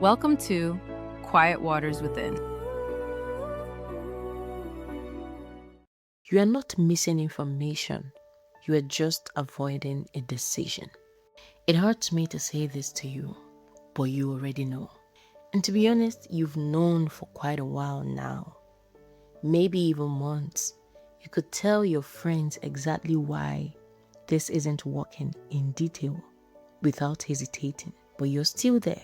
Welcome to Quiet Waters Within. You are not missing information. You are just avoiding a decision. It hurts me to say this to you, but you already know. And to be honest, you've known for quite a while now. Maybe even months. You could tell your friends exactly why this isn't working in detail without hesitating, but you're still there.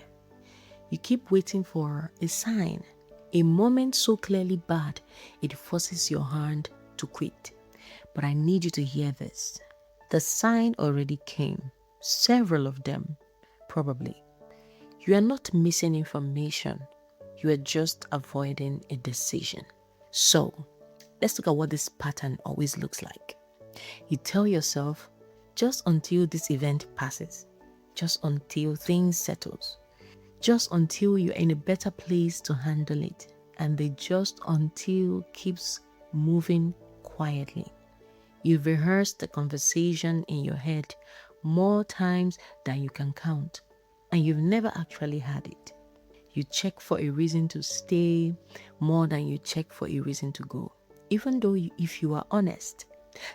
You keep waiting for a sign, a moment so clearly bad it forces your hand to quit. But I need you to hear this. The sign already came, several of them, probably. You are not missing information, you are just avoiding a decision. So, let's look at what this pattern always looks like. You tell yourself, just until this event passes, just until things settles, just until you're in a better place to handle it, and the just until keeps moving quietly. You've rehearsed the conversation in your head more times than you can count, and you've never actually had it. You check for a reason to stay more than you check for a reason to go. Even though, if you are honest,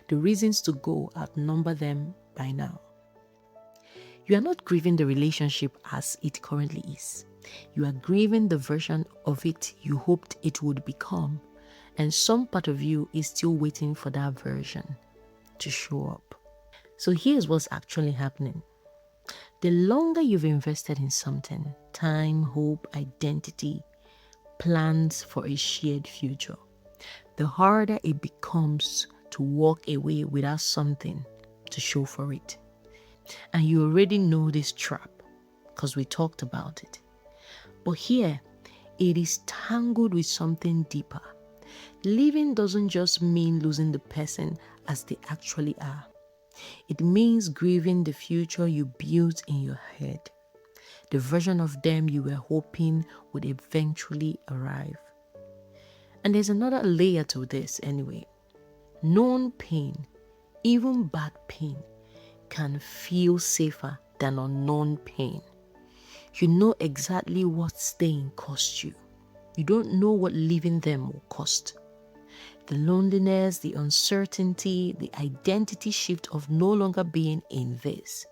the reasons to go outnumber them by now. You are not grieving the relationship as it currently is. You are grieving the version of it you hoped it would become, and some part of you is still waiting for that version to show up. So here's what's actually happening. The longer you've invested in something, time, hope, identity, plans for a shared future, the harder it becomes to walk away without something to show for it. And you already know this trap because we talked about it. But here, it is tangled with something deeper. Leaving doesn't just mean losing the person as they actually are. It means grieving the future you built in your head, the version of them you were hoping would eventually arrive. And there's another layer to this anyway. Known pain, even bad pain, can feel safer than unknown pain. You know exactly what staying costs you. You don't know what leaving them will cost. The loneliness, the uncertainty, the identity shift of no longer being in this.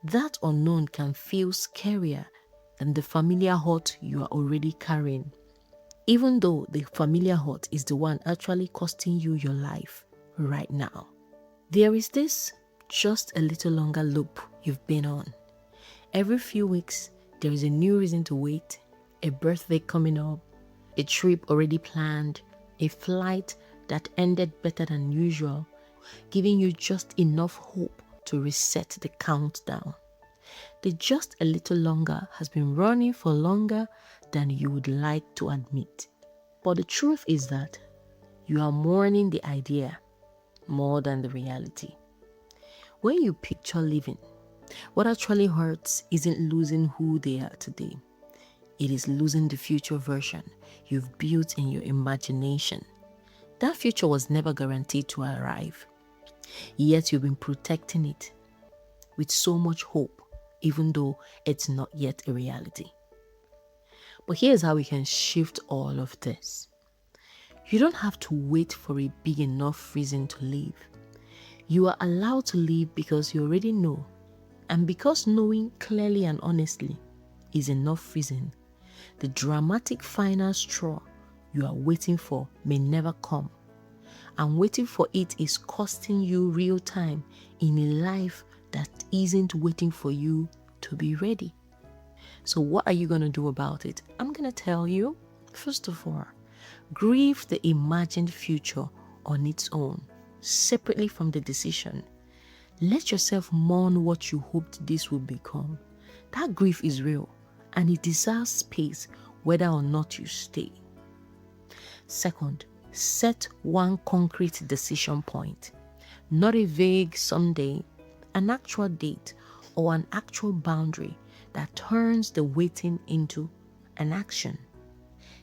That unknown can feel scarier than the familiar hurt you are already carrying, even though the familiar hurt is the one actually costing you your life right now. There is this just a little longer loop you've been on. Every few weeks, there is a new reason to wait, a birthday coming up, a trip already planned, a flight that ended better than usual, giving you just enough hope to reset the countdown. The just a little longer has been running for longer than you would like to admit. But the truth is that you are mourning the idea more than the reality. When you picture living, what actually hurts isn't losing who they are today. It is losing the future version you've built in your imagination. That future was never guaranteed to arrive, yet you've been protecting it with so much hope, even though it's not yet a reality. But here's how we can shift all of this. You don't have to wait for a big enough reason to leave. You are allowed to leave because you already know, and because knowing clearly and honestly is enough reason. The dramatic final straw you are waiting for may never come, and waiting for it is costing you real time in a life that isn't waiting for you to be ready. So what are you going to do about it? I'm going to tell you. First of all, grieve the imagined future on its own, separately from the decision. Let yourself mourn what you hoped this would become. That grief is real, and it deserves space whether or not you stay. Second, set one concrete decision point, not a vague someday, an actual date or an actual boundary that turns the waiting into an action.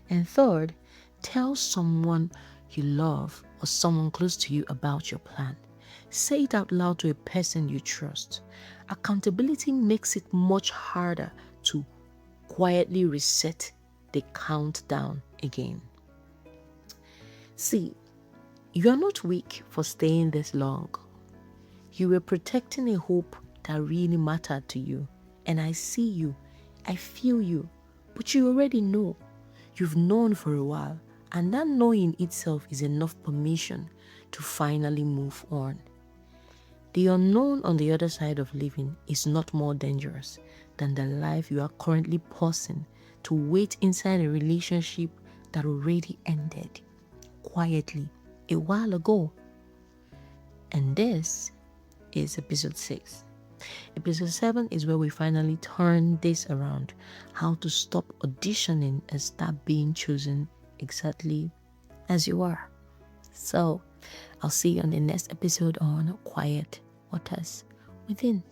And third, tell someone you love or someone close to you about your plan. Say it out loud to a person you trust. Accountability makes it much harder to quietly reset the countdown again. See, you are not weak for staying this long. You were protecting a hope that really mattered to you. And I see you, I feel you, but you already know. You've known for a while, and that knowing itself is enough permission to finally move on. The unknown on the other side of living is not more dangerous than the life you are currently pausing to wait inside a relationship that already ended quietly a while ago. And this is episode 6. Episode 7 is where we finally turn this around, how to stop auditioning and start being chosen exactly as you are. So, I'll see you on the next episode on Quiet Waters Within.